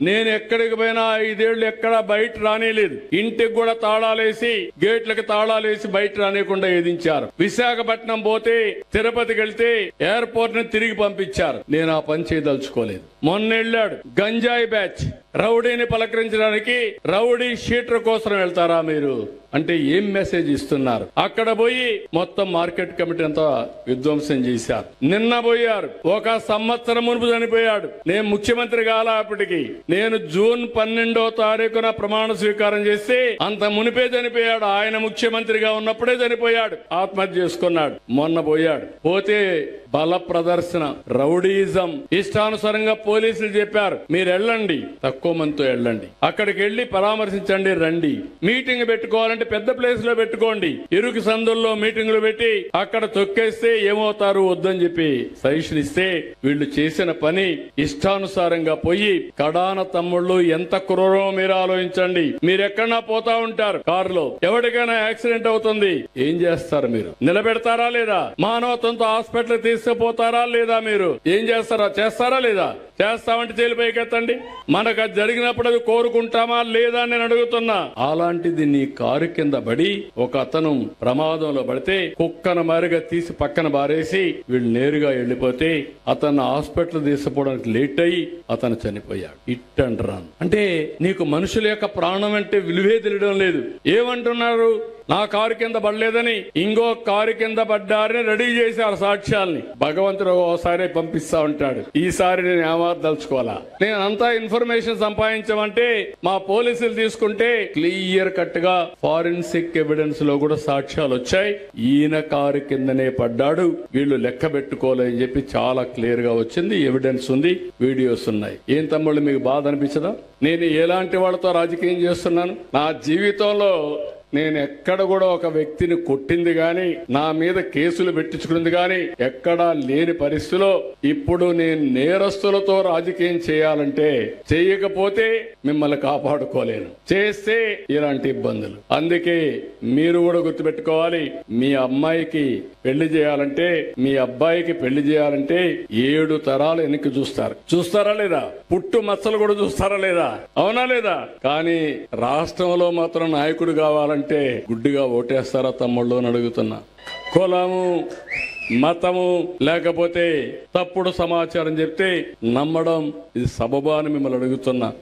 నేను ఎక్కడికి పోయినా 5 ఏళ్లు ఎక్కడా బయట రానేలేదు. ఇంటికి కూడా తాళాలేసి గేట్లకు తాళాలేసి బయట రానియకుండా ఏదించారు. విశాఖపట్నం పోతే తిరుపతికి వెళ్తే ఎయిర్పోర్ట్ ని తిరిగి పంపించారు. నేను ఆ పని చేయదలుచుకోలేదు. మొన్న వెళ్ళాడు గంజాయి బ్యాచ్, రౌడీని పలకరించడానికి రౌడీ షీటర్ కోసం వెళ్తారా మీరు అంటే ఏం మెసేజ్ ఇస్తున్నారు? అక్కడ పోయి మొత్తం మార్కెట్ కమిటీ అంతా విధ్వంసం చేశారు. నిన్న పోయారు, ఒక సంవత్సరం మునుపు చనిపోయాడు. నేను ముఖ్యమంత్రి కాలప్పటికి నేను జూన్ 12వ తారీఖున ప్రమాణ స్వీకారం చేసి అంత మునిపే చనిపోయాడు. ఆయన ముఖ్యమంత్రిగా ఉన్నప్పుడే చనిపోయాడు, ఆత్మహత్య చేసుకున్నాడు. మొన్న పోయాడు, పోతే బల ప్రదర్శన, రౌడీయిజం, ఇష్టానుసారంగా పోలీసులు చెప్పారు మీరు వెళ్ళండి, తక్కువ మందితో వెళ్ళండి, అక్కడికి వెళ్లి పరామర్శించండి, రండి, మీటింగ్ పెట్టుకోవాలంటే పెద్ద ప్లేస్ లో పెట్టుకోండి, ఇరుకు సందుల్లో మీటింగులు పెట్టి అక్కడ తొక్కేస్తే ఏమవుతారు వద్దని చెప్పి సజెషన్ ఇస్తే వీళ్ళు చేసిన పని ఇష్టానుసారంగా పోయి కడాన తమ్ముళ్ళు ఎంత క్రూరమో మీరు ఆలోచించండి. మీరు ఎక్కడన్నా పోతా ఉంటారు కారులో, ఎవరికైనా యాక్సిడెంట్ అవుతుంది, ఏం చేస్తారు మీరు? నిలబెడతారా లేదా? మానవత్వంతో హాస్పిటల్ తీసుకుపోతారా లేదా? మీరు ఏం చేస్తారా? చేస్తారా లేదా? చేస్తామంటే జైలు పైకెత్తండి. మనకు అది జరిగినప్పుడు అది కోరుకుంటామా లేదా అని నేను అడుగుతున్నా. అలాంటిది నీ కారు కింద పడి ఒక అతను ప్రమాదంలో పడితే కుక్కను మరిగా తీసి పక్కన బారేసి వీళ్ళు నేరుగా వెళ్లిపోతే అతను హాస్పిటల్ తీసుకుపోవడానికి లేట్ అయ్యి అతను చనిపోయాడు. ఇట్ అండ్ రన్ అంటే నీకు మనుషుల యొక్క ప్రాణం అంటే విలువే తెలియడం లేదు. ఏమంటున్నారు? నా కారు కింద పడలేదని ఇంకో కారు కింద పడ్డారని రెడీ చేశారు సాక్ష్యాల్ని. భగవంతుడు ఓసారి పంపిస్తా ఉంటాడు. ఈసారి నేను ఏమార్దలుచుకోవాలా? నేను అంతా ఇన్ఫర్మేషన్ సంపాదించమంటే మా పోలీసులు తీసుకుంటే క్లియర్ కట్ గా ఫారెన్సిక్ ఎవిడెన్స్ లో కూడా సాక్ష్యాలు వచ్చాయి. ఈయన కారు కిందనే పడ్డాడు, వీళ్ళు లెక్క పెట్టుకోలేని చెప్పి చాలా క్లియర్ గా వచ్చింది. ఎవిడెన్స్ ఉంది, వీడియోస్ ఉన్నాయి. ఏం తమ్ముళ్ళు మీకు బాధ అనిపించదా? నేను ఎలాంటి వాళ్ళతో రాజకీయం చేస్తున్నాను? నా జీవితంలో నేను ఎక్కడ కూడా ఒక వ్యక్తిని కొట్టింది గాని నా మీద కేసులు పెట్టించుకున్నది గాని ఎక్కడా లేని పరిస్థితిలో ఇప్పుడు నేను నేరస్తులతో రాజకీయం చేయాలంటే చేయకపోతే మిమ్మల్ని కాపాడుకోలేను, చేస్తే ఇలాంటి ఇబ్బందులు. అందుకే మీరు కూడా గుర్తుపెట్టుకోవాలి, మీ అమ్మాయికి పెళ్లి చేయాలంటే మీ అబ్బాయికి పెళ్లి చేయాలంటే 7 తరాలు వెనక్కి చూస్తారు. చూస్తారా లేదా? పుట్టు మచ్చలు కూడా చూస్తారా లేదా? అవునా లేదా? కానీ రాష్ట్రంలో మాత్రం నాయకుడు కావాలంటే గుడ్డిగా ఓటేస్తారా తమ్ముళ్ళు అని అడుగుతున్నా. కులము మతము లేకపోతే తప్పుడు సమాచారం చెప్తే నమ్మడం ఇది సబబా అని మిమ్మల్ని అడుగుతున్నా.